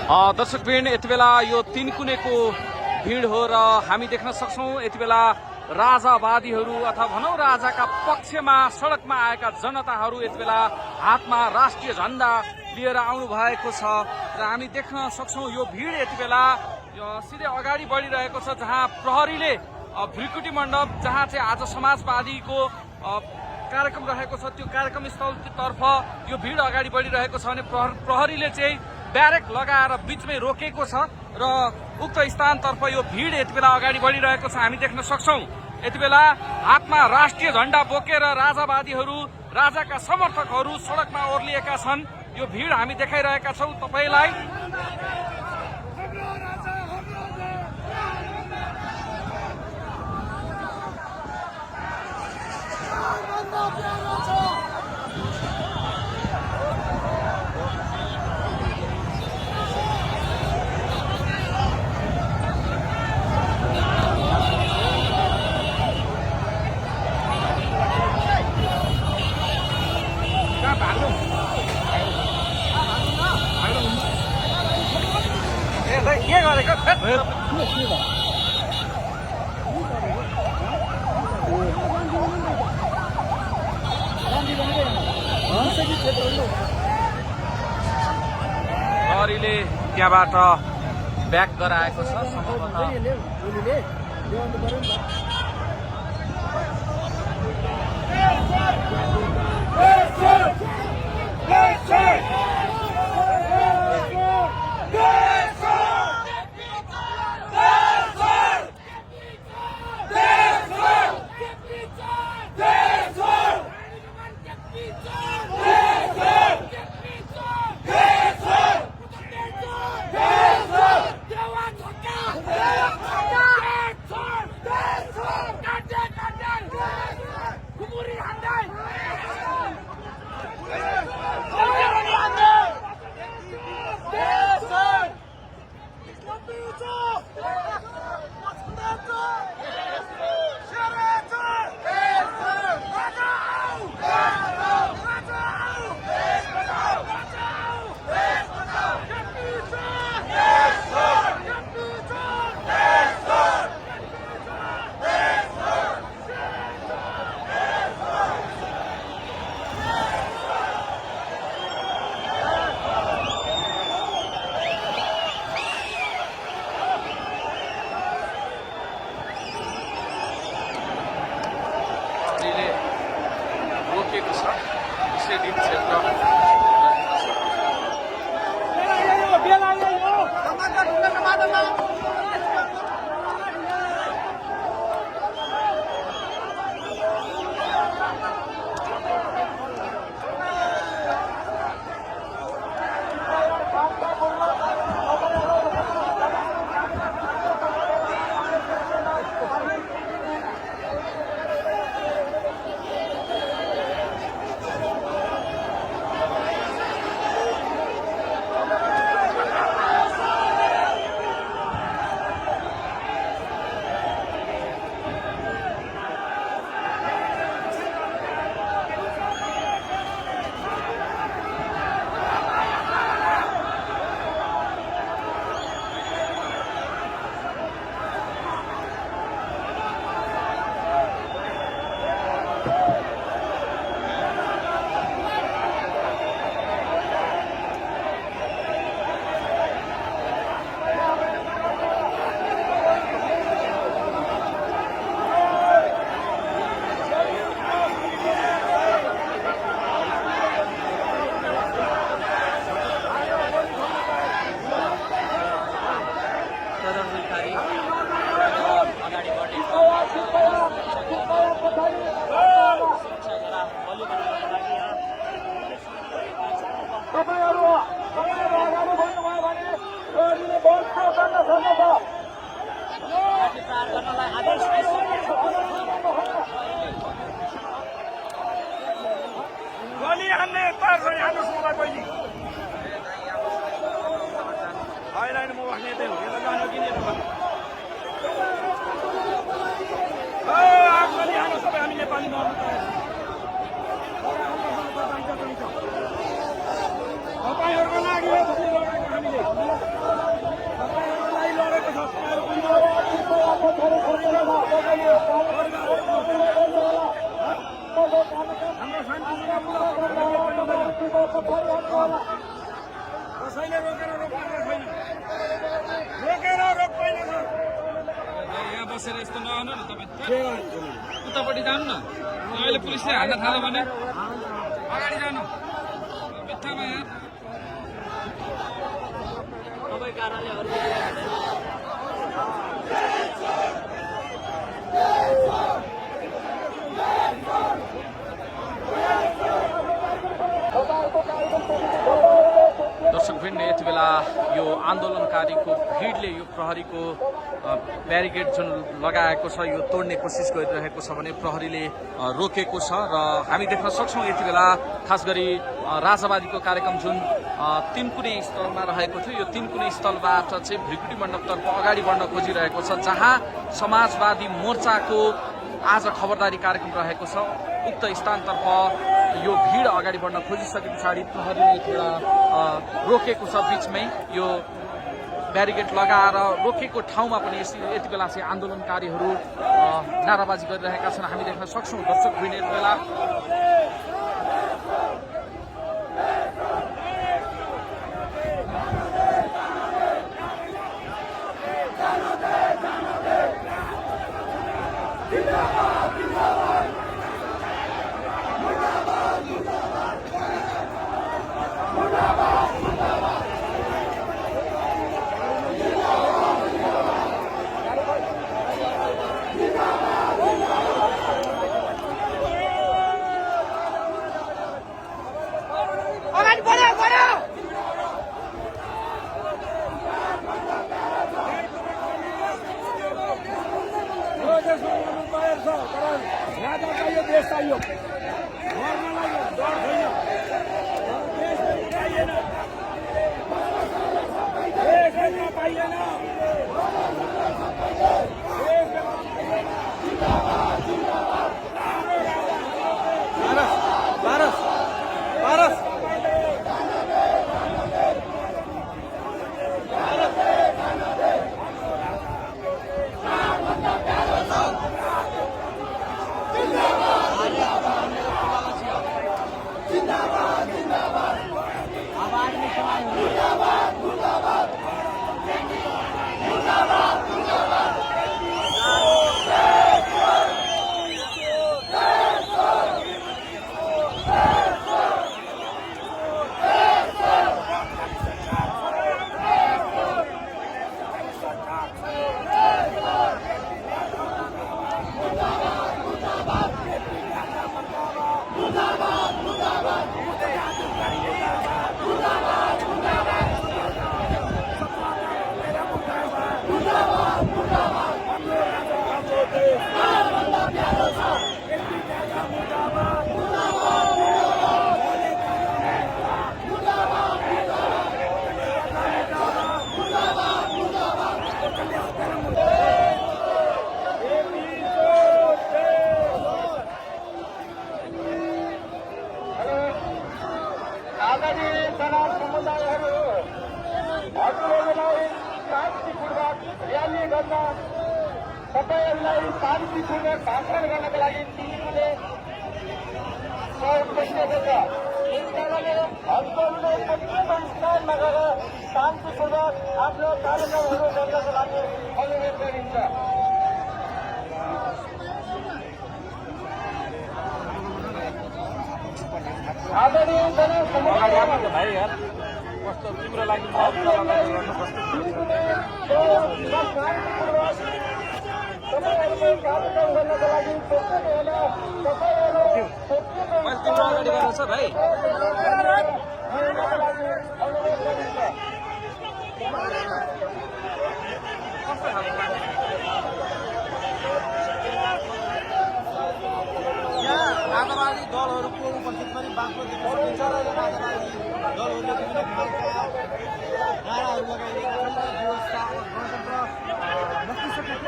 दर्शकवृन्द यति बेला यो तीनकुनेको भिड हो र हामी देख्न सक्छौं यति बेला राजावादीहरू अथवा भनौं राजाका पक्षमा सडकमा आएका जनताहरू यति बेला हातमा राष्ट्रिय झण्डा लिएर आउनु भएको छ र हामी देख्न सक्छौं यो भिड यति बेला सिधै अगाडि बढिरहेको छ जहाँ प्रहरीले भृकुटी मण्डप जहाँ चाहिँ आज समाजवादीको कार्यक्रम रहेको छ त्यो कार्यक्रम स्थलतर्फ यो भिड अगाडि बढिरहेको छ भने प्रहरीले चाहिँ ब्यारेक लगाएर बीचमै रोकेको छ र उक्त स्थानतर्फ यो भिड यति बेला अगाडि बढिरहेको छ। हामी देख्न सक्छौं यति बेला हातमा राष्ट्रिय झण्डा बोकेर राजावादीहरू राजाका समर्थकहरू सडकमा ओर्लिएका छन्। यो भिड हामी देखाइरहेका छौं तपाईलाई। प्रहरीले त्यहाँबाट ब्याक गराएको छ तपाईहरुको लागि हो हामीले यहाँ बसेर यस्तो नआउनु न तपाईँ उतापट्टि जानु न अहिले पुलिसले हान्न थाल्यो भने अगाडि जानु बित्थामा यहाँ तपाईँ कार्यालयहरू दर्शकवृन्द यति बेला यो आन्दोलनकारीको भिडले यो प्रहरीको ब्यारिकेड जुन लगाएको छ यो तोड्ने कोसिस गरिरहेको छ भने प्रहरीले रोकेको छ र हामी देख्न सक्छौँ यति बेला खास गरी राजावादीको कार्यक्रम जुन तीनकुने स्थलमा रहेको थियो यो तीनकुने स्थलबाट चाहिँ भृकुटी मण्डपतर्फ अगाडि बढ्न खोजिरहेको छ जहाँ समाजवादी मोर्चाको आज खबरदारी कार्यक्रम रहेको छ उक्त स्थानतर्फ यो भिड अगाडि बढ्न खोजिसके पछाडि प्रहरीले थोडा रोकेको छ बीचमै यो ब्यारिकेड लगाएर रोकेको ठाउँमा पनि यति बेला चाहिँ आन्दोलनकारीहरू नाराबाजी गरिरहेका छन् हामी देख्न सक्छौँ दर्शकवृन्द यति बेला तपाईँहरूलाई शान्तिपूर्वक भाषण गर्नका लागि टिभीले सहयोग गरिरहेको छ। यसकारणले हजुरहरूले प्रत्येक स्थानमा गएर शान्तिपूर्वक आफ्नो कार्यक्रमहरू गर्नका लागि अनुरोध गरिन्छ। आदरणीय जनसमुदाय कस्तो तिम्रो लागि कार्यक्रम गर्नका लागि तिम्रो अगाडि गएको छ भाइ राजावादी दलहरूको उपस्थित पनि बाक्लो देख्न सकिन्छ र राजावादी दलहरूले विभिन्न खालका नाराहरू लगाइरहेका छन् र व्यवस्था गणतन्त्र नस्किसकेको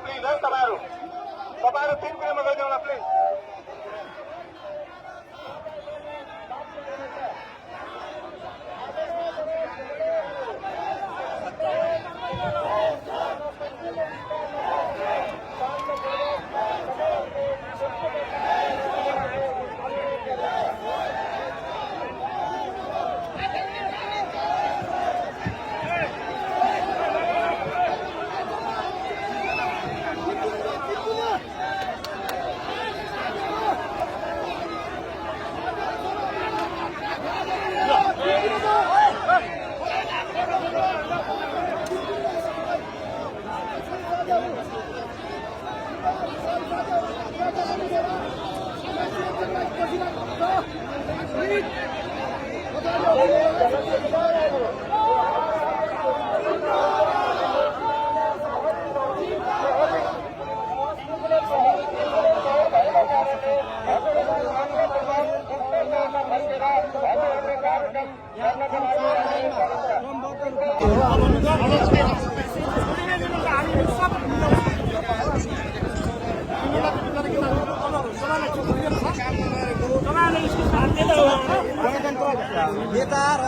प्लिज है तपाईँहरू 3 कुनेमा गइदिनु होला प्लिज नेता र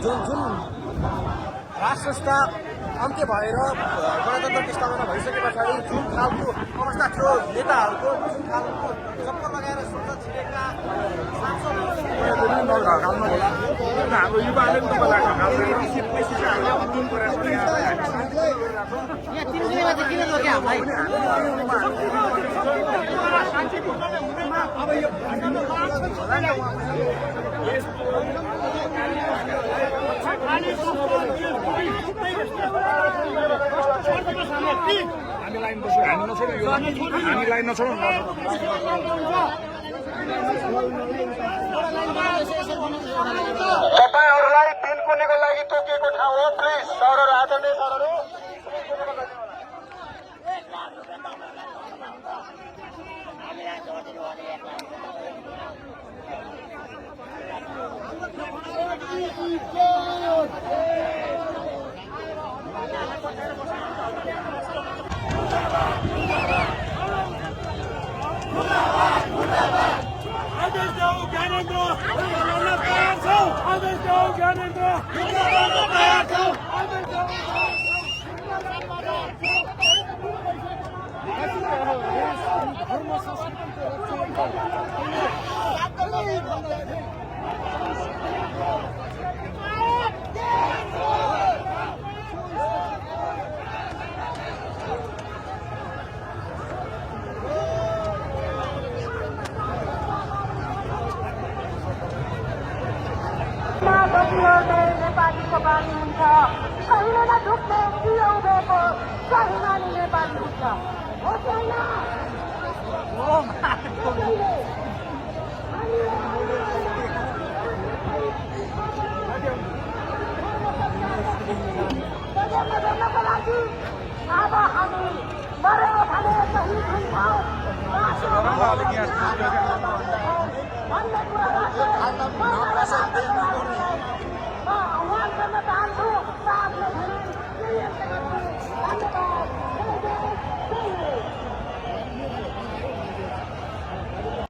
जुन राष्ट्रस्था अन्त्य भएर गणतन्त्र विस्थापना भइसके पछाडि जुन खालको अवस्था थियो नेताहरूको जुन खालको चक्कर लगाएर सोच्न छिरेका हाम्रो युवाले पनि हामी लाइन बस्यो हामी लाइन नछोडौँ तपाईहरुलाई 3 कुनेको लागि तोकिएको ठाउँ हो प्लिज सरहरु आदरणीय सरहरु नेपालीको बानी हुन्छ कहिले न ढुक्ने दियो उभेको स्वाभिमानी नेपाली हुन्छ हो छैन गर्नको लागि अब हामी मर्यो भने सही हुन्छौँ